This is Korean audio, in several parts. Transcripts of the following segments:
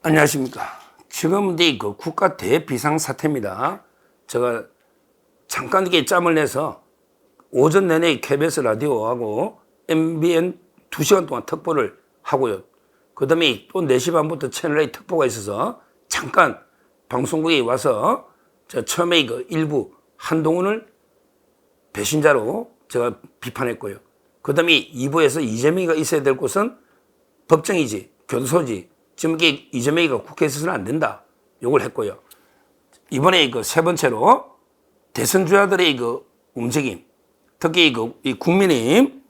안녕하십니까. 지금 이제 그 국가 대비상 사태입니다. 제가 잠깐 이게 짬을 내서 오전 내내 KBS 라디오하고 MBN 2시간 동안 특보를 하고요. 그 다음에 또 4시 반부터 채널A 특보가 있어서 잠깐 방송국에 와서 제가 처음에 그 일부 한동훈을 배신자로 제가 비판했고요. 그 다음에 2부에서 이재명이가 있어야 될 곳은 법정이지, 교도소지. 지금 이게 이재명이가 국회에 있어서는 안 된다. 요걸 했고요. 이번에 그 세 번째로 대선주자들의 그 움직임, 특히 이 국민의힘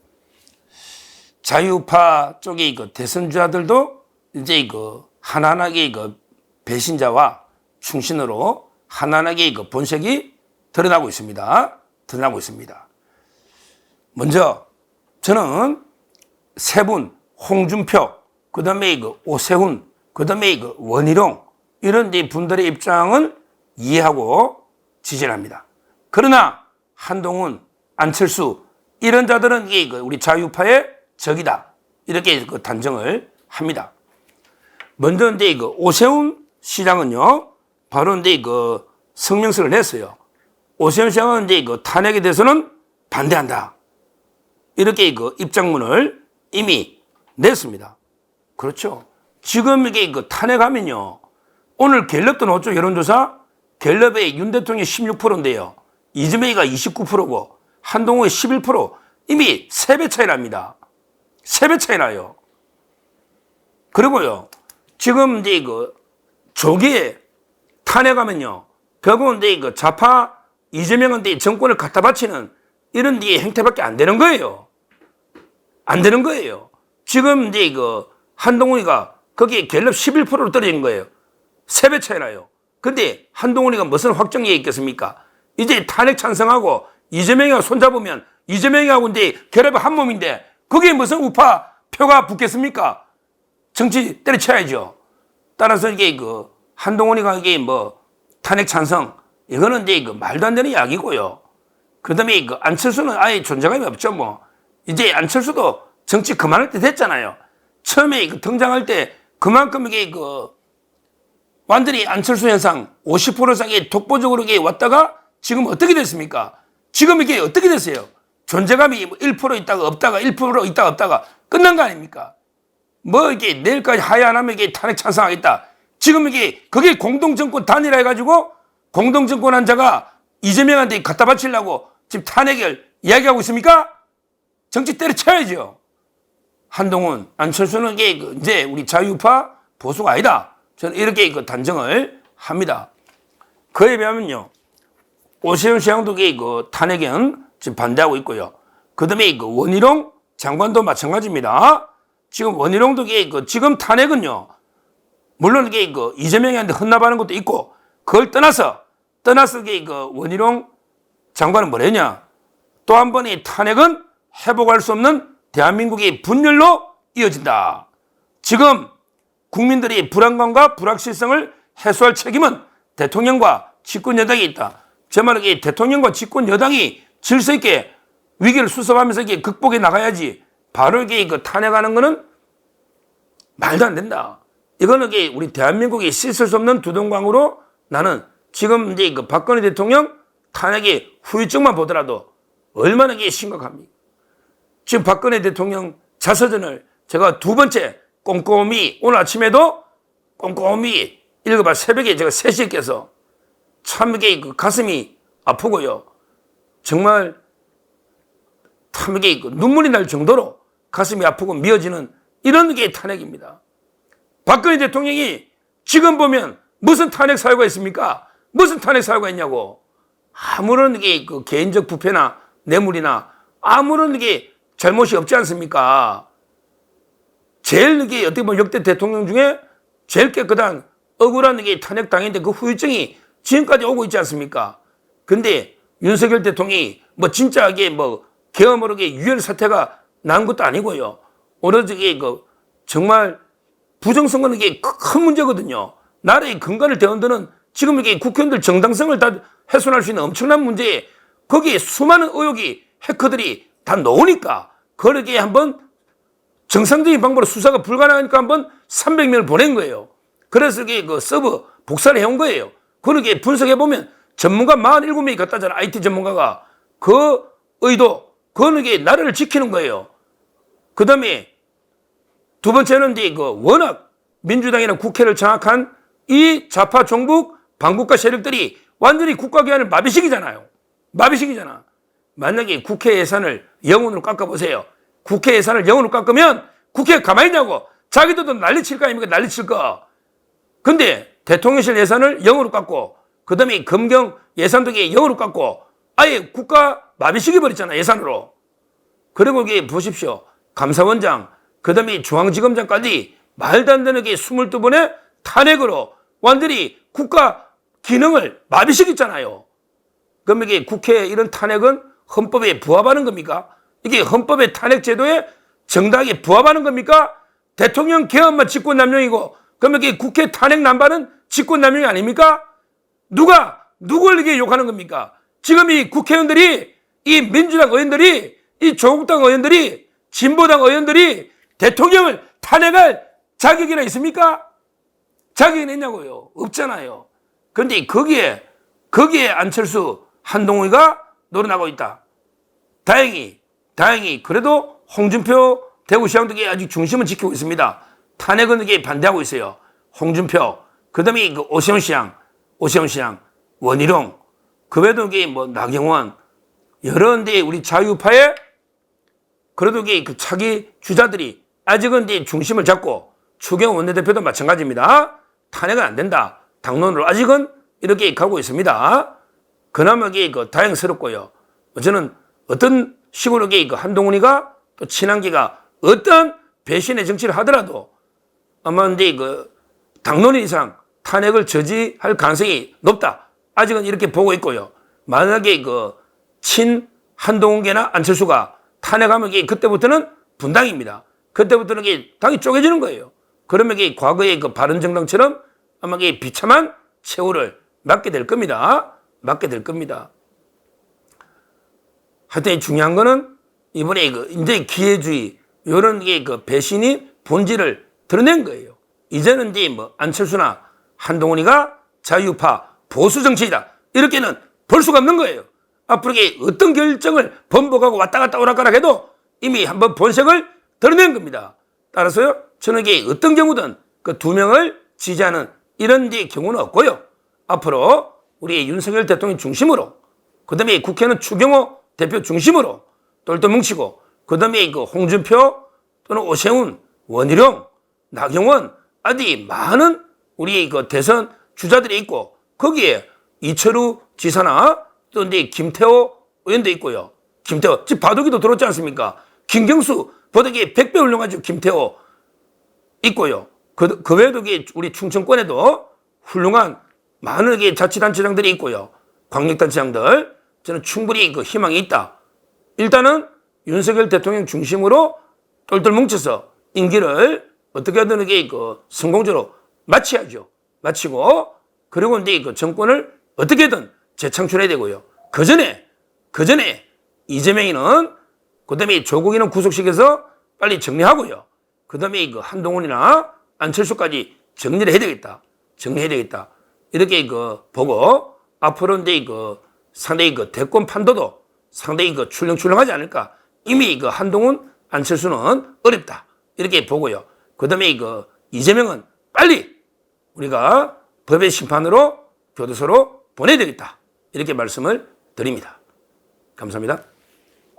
자유파 쪽의 그 대선주자들도 이제 그 하나하나의 그 배신자와 충신으로 하나하나의 그 본색이 드러나고 있습니다. 먼저 저는 세 분, 홍준표, 그 다음에 그 오세훈, 그 다음에 그 원희룡, 이런 분들의 입장은 이해하고 지지합니다. 그러나 한동훈, 안철수, 이런 자들은 이게 우리 자유파의 적이다. 이렇게 그 단정을 합니다. 먼저 이제 그 오세훈 시장은요, 바로 이제 그 성명서를 냈어요. 오세훈 시장은 이제 그 탄핵에 대해서는 반대한다. 이렇게 그 입장문을 이미 냈습니다. 그렇죠. 지금 이게 그 탄핵하면요. 오늘 갤럽도 나왔죠. 여론조사. 갤럽의 윤 대통령이 16%인데요. 이재명이가 29%고 한동훈이 11%. 이미 3배 차이 납니다. 3배 차이 나요. 그리고요. 지금 이제 그 조기에 탄핵하면요. 결국은 이제 그 좌파 이재명한테 정권을 갖다 바치는 이런 행태밖에 안 되는 거예요. 안 되는 거예요. 지금 이제 그 한동훈이가 거기에 갤럽 11%로 떨어진 거예요. 3배 차이 나요. 근데 한동훈이가 무슨 확정이 있겠습니까? 이제 탄핵 찬성하고 이재명이하고 손잡으면 이재명이하고 이제 갤럽이 한 몸인데 거기에 무슨 우파 표가 붙겠습니까? 정치 때려쳐야죠. 따라서 이게 그 한동훈이가 이게 뭐 탄핵 찬성, 이거는 이제 그 말도 안 되는 이야기고요. 그 다음에 그 안철수는 아예 존재감이 없죠, 뭐. 이제 안철수도 정치 그만할 때 됐잖아요. 처음에 그 등장할 때 그만큼 이게 그 완전히 안철수 현상 50% 이상이 독보적으로 이게 왔다가 지금 어떻게 됐습니까? 지금 이게 어떻게 됐어요? 존재감이 1% 있다가 없다가 1% 있다가 없다가 끝난 거 아닙니까? 뭐 이게 내일까지 하야 안 하면 이게 탄핵 찬성하겠다. 지금 이게 그게 공동정권 단일화 해가지고 공동정권 한 자가 이재명한테 갖다 바치려고 지금 탄핵을 이야기하고 있습니까? 정치 때려쳐야죠. 한동훈, 안철수는 이게 이제 우리 자유파 보수가 아니다. 저는 이렇게 그 단정을 합니다. 그에 비하면요. 오세훈 시장도 그 탄핵은 지금 반대하고 있고요. 그 다음에 그 원희룡 장관도 마찬가지입니다. 지금 원희룡도 그 지금 탄핵은요. 물론 이게 그 이재명한테 헌납하는 것도 있고 그걸 떠나서 그 원희룡 장관은 뭐랬냐. 또 한 번의 탄핵은 회복할 수 없는 대한민국의 분열로 이어진다. 지금 국민들의 불안감과 불확실성을 해소할 책임은 대통령과 집권 여당이 있다. 제 말은 대통령과 집권 여당이 질서 있게 위기를 수습하면서 이게 극복해 나가야지. 바로 이게 그 탄핵하는 거는 말도 안 된다. 이거는 우리 대한민국이 씻을 수 없는 두동강으로 나는 지금 이제 그 박근혜 대통령 탄핵의 후유증만 보더라도 얼마나 이게 심각합니까? 지금 박근혜 대통령 자서전을 제가 두 번째 꼼꼼히 오늘 아침에도 꼼꼼히 읽어봐. 새벽에 제가 3시에 깨서 참 이게 그 가슴이 아프고요. 정말 참 이게 그 눈물이 날 정도로 가슴이 아프고 미어지는 이런 게 탄핵입니다. 박근혜 대통령이 지금 보면 무슨 탄핵 사유가 있습니까? 무슨 탄핵 사유가 있냐고. 아무런 이게 그 개인적 부패나 뇌물이나 아무런 이게 잘못이 없지 않습니까? 제일 이게 어떻게 보면 역대 대통령 중에 제일 깨끗한 억울한 이게 탄핵 당했는데 그 후유증이 지금까지 오고 있지 않습니까? 근데 윤석열 대통령이 뭐 진짜 이게 뭐 계엄으로 유혈 사태가 난 것도 아니고요. 오로지 이게 그 정말 부정선거는 이게 큰 문제거든요. 나라의 근간을 대흔드는 지금 이게 국회의원들 정당성을 다 훼손할 수 있는 엄청난 문제에 거기에 수많은 의혹이 해커들이 다 놓으니까 그러게 한번 정상적인 방법으로 수사가 불가능하니까 한번 300명을 보낸 거예요. 그래서 이게 그 서버 복사를 해온 거예요. 그렇게 분석해보면 전문가 47명이 갔다잖아. IT 전문가가. 그 의도, 그거는 이게 나라를 지키는 거예요. 그 다음에 두 번째는 이제 그 워낙 민주당이나 국회를 장악한 이 좌파 종북 반국가 세력들이 완전히 국가기관을 마비시키잖아요. 마비시키잖아. 만약에 국회 예산을 0원으로 깎아보세요. 국회 예산을 0원으로 깎으면 국회가 가만히 있냐고. 자기들도 난리칠 거 아닙니까? 난리칠 거. 근데 대통령실 예산을 0으로 깎고 그 다음에 검경 예산도 0으로 깎고 아예 국가 마비시켜버렸잖아. 예산으로. 그리고 이게 보십시오. 감사원장 그 다음에 중앙지검장까지 말도 안 되는 게 22번의 탄핵으로 완전히 국가 기능을 마비시켰잖아요. 그럼 이게 국회 이런 탄핵은 헌법에 부합하는 겁니까? 이게 헌법의 탄핵 제도에 정당하게 부합하는 겁니까? 대통령 개헌만 직권남용이고 그러면 이게 국회 탄핵 난발은 직권남용이 아닙니까? 누가 누굴 이게 욕하는 겁니까? 지금 이 국회의원들이 이 민주당 의원들이 이 조국당 의원들이 진보당 의원들이 대통령을 탄핵할 자격이나 있습니까? 자격이 있냐고요? 없잖아요. 그런데 거기에 안철수 한동훈이가 노려나가고 있다. 다행히 그래도 홍준표 대구시장도 아직 중심을 지키고 있습니다. 탄핵은 이게 반대하고 있어요. 홍준표, 그 다음에 그 오세훈 시장, 원희룡, 그 외에도 이게 뭐 나경원, 여러 데 우리 자유파의 그래도 이게 그 차기 주자들이 아직은 이제 중심을 잡고 추경호 원내대표도 마찬가지입니다. 탄핵은 안 된다. 당론으로 아직은 이렇게 가고 있습니다. 그나마 이게 그 다행스럽고요. 저는 어떤 식으로 이게 그 한동훈이가 또 친한기가 어떤 배신의 정치를 하더라도 아마 이제 그 당론 이상 탄핵을 저지할 가능성이 높다. 아직은 이렇게 보고 있고요. 만약에 그 친 한동훈계나 안철수가 탄핵하면 이게 그때부터는 분당입니다. 그때부터는 이게 당이 쪼개지는 거예요. 그러면 이게 과거의 그 바른정당처럼 아마 이게 비참한 최후를 맞게 될 겁니다. 하여튼 중요한 거는 이번에 그 이제 기회주의 이런 게 그 배신이 본질을 드러낸 거예요. 이제는 이제 뭐 안철수나 한동훈이가 자유파 보수 정치이다 이렇게는 볼 수가 없는 거예요. 앞으로 이게 어떤 결정을 번복하고 왔다 갔다 오락가락 해도 이미 한번 본색을 드러낸 겁니다. 따라서요, 저는 이게 어떤 경우든 그 두 명을 지지하는 이런 경우는 없고요. 앞으로 우리 윤석열 대통령 중심으로, 그 다음에 국회는 추경호 대표 중심으로 똘똘 뭉치고, 그 다음에 그 홍준표 또는 오세훈, 원희룡, 나경원 아주 많은 우리 그 대선 주자들이 있고, 거기에 이철우 지사나 또 이제 김태호 의원도 있고요. 김태호, 지금 바둑이도 들었지 않습니까? 김경수, 보다기 100배 훌륭하죠. 김태호 있고요. 그 외에도 우리 충청권에도 훌륭한 많은 자치단체장들이 있고요. 광역단체장들. 저는 충분히 그 희망이 있다. 일단은 윤석열 대통령 중심으로 똘똘 뭉쳐서 임기를 어떻게 하든 이게 그 성공적으로 마쳐야죠. 마치고, 그리고 이제 그 정권을 어떻게든 재창출해야 되고요. 그 전에 이재명이는, 그 다음에 조국이는 구속시켜서 빨리 정리하고요. 그 다음에 그 한동훈이나 안철수까지 정리를 해야 되겠다. 이렇게 그 보고, 앞으로 이제 그 상당히 그 대권 판도도 상당히 그 출렁출렁하지 않을까. 이미 그 한동훈, 안철수는 어렵다. 이렇게 보고요. 그 다음에 그 이재명은 빨리 우리가 법의 심판으로 교도소로 보내야 되겠다. 이렇게 말씀을 드립니다. 감사합니다.